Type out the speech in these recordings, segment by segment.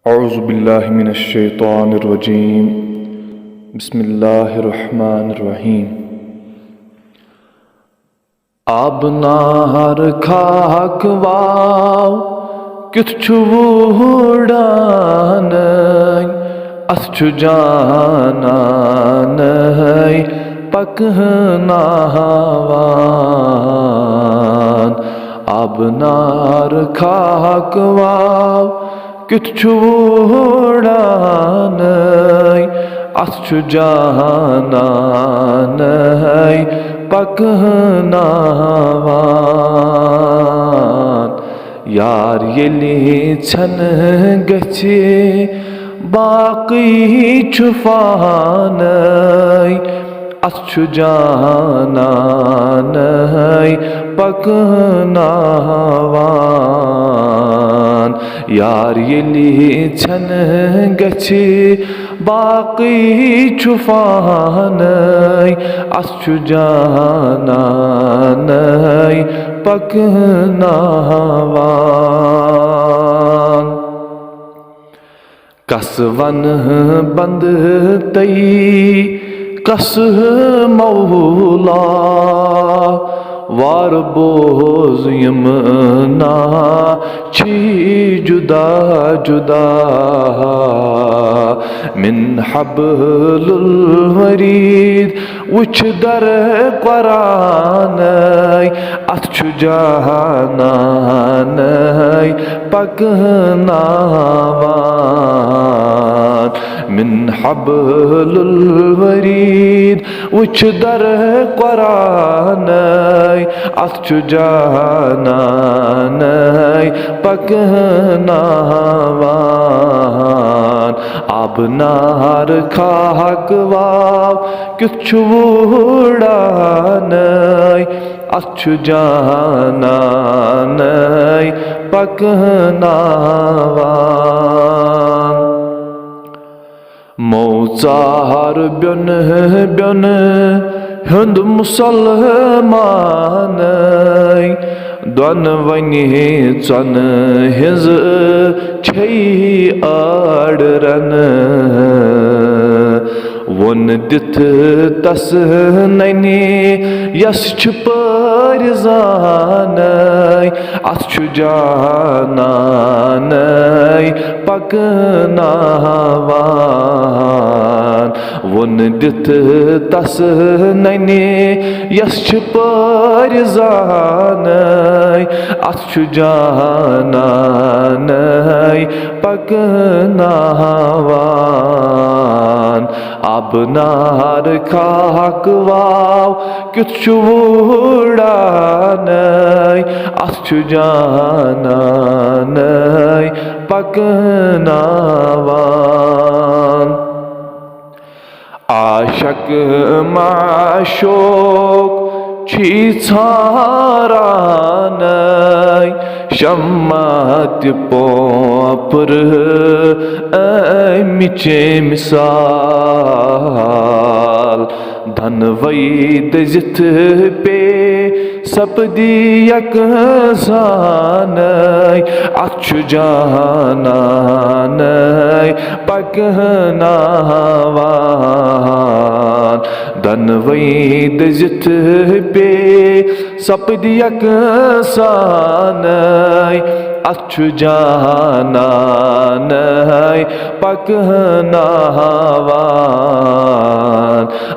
أعوذ بالله من الشيطان الرجيم بسم الله الرحمن الرحيم Abnar khak vav kütçü vudanay asçu jananay paknavan Abnar khak vav kütçü vudanay asçu jananay paknavan Yar yeli çen geçi baqi çufanay asçu jananay paknavan Yar yeli çen geçi baqi çufanay asçu jananay paknavan Kasvan band tay kas mawla var boz yamna chi juda juda min hablul warid which dar qaranay atchu jananay paknavan min hablul warid which dar qaranay atchu jananay paknavan abnar khak vav kütçü vudanay asçu jananay paknavan Mozar bön hund musalmanay Dwan vani çan his çey adran Won dit tas nani yas çpar zanay asçu jananay paknavan Won dit tas nani yas çpar zanay asçu jananay paknavan Abnar khak vav kütçü vudanay asçu jananay paknavan Aşak maşok çi çaranay Şammat popr miçe misal Dhanvaid jit pe sapdi yaksanay Asçu jananay paknavan Dhanvaid jit pe sapdi yaksanay asçu jananay paknavan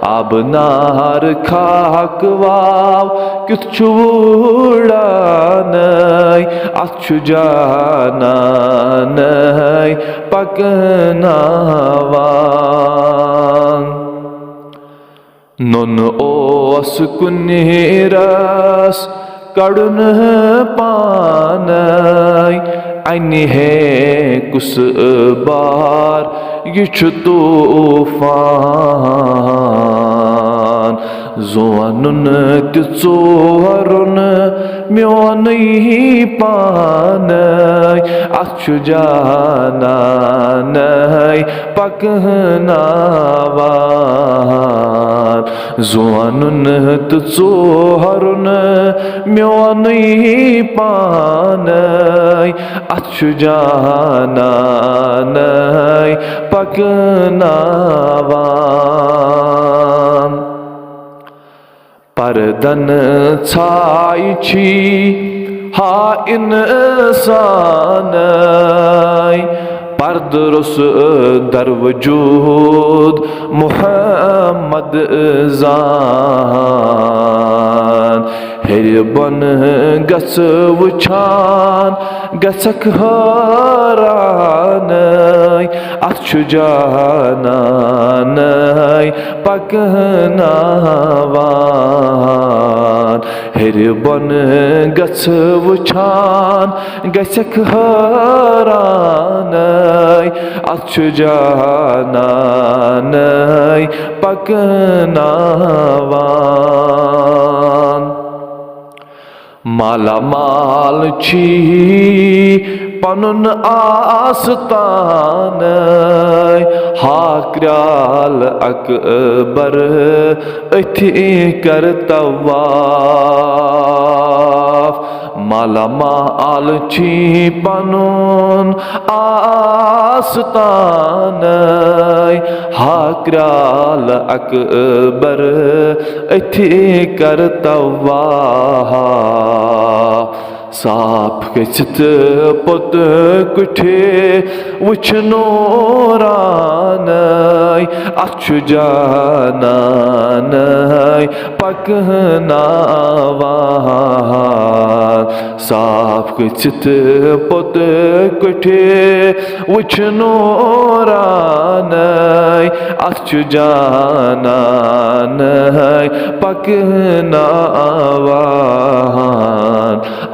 Abnar khak vav kütçü vudanay asçu jananay paknavan Non os kunniras kadun panay Aynı he kus bar güç tufan زونُن تہِ ژورُن میونٕے پانَے اَتھ چھُ جانانَے پَکناوان زونُن تہٕ ژورُن میونٕے پانَے اَتھ چھُ جانانَے پَکناوان پردن ژھایہِ چھی ہا اِنسانَے پردٕ روٚس در وجوٗد محمد زان ہیٚرِ بۄنہٕ گژھِ وٕچھان گژھکھ حٲرانَے اَتھ چھُ جانانَے پَکناوان ہیٚرِ بۄنہٕ گژھِ وٕچھان گژھکھ حٲرانَے اَتھ چھُ جانانَے پَکناوان مالا مال چھی پنُن آستانَے ہا کرٛال اکبر أتھی کر طواف مالا مال چھی پنُن آستانَے ہا کرٛال اکبر أتھی کر طواف صاف گٔژھِتھ پوٚت کُٹھِ وٕچھ نوٗرانَے اَتھ چھُ جانانَے پَکناوان صاف گٔژھِتھ پوٚت کُٹھِ وٕچھ نوٗرانَے اَتھ چھُ جانانَے پَکناوان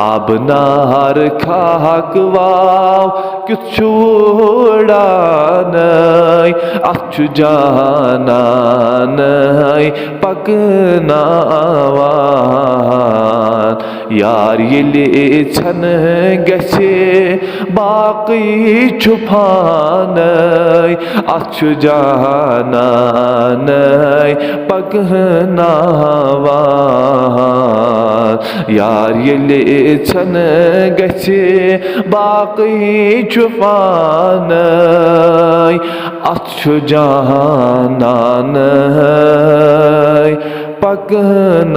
آبنار خاک واو کیُتھ چھُ وُڑانَے اَتھ چھُ جانانَے پَکناوان یار ییٚلہِ ژھٮ۪نہٕ گژھِ باقٕے چھُ فانَے اَتھ چھُ جانانَے پَکناوان یار ییٚلہِ ژھٮ۪نہٕ گژھِ باقٕے چھُ فانَے اَتھ چھُ جانانَے پَکناوان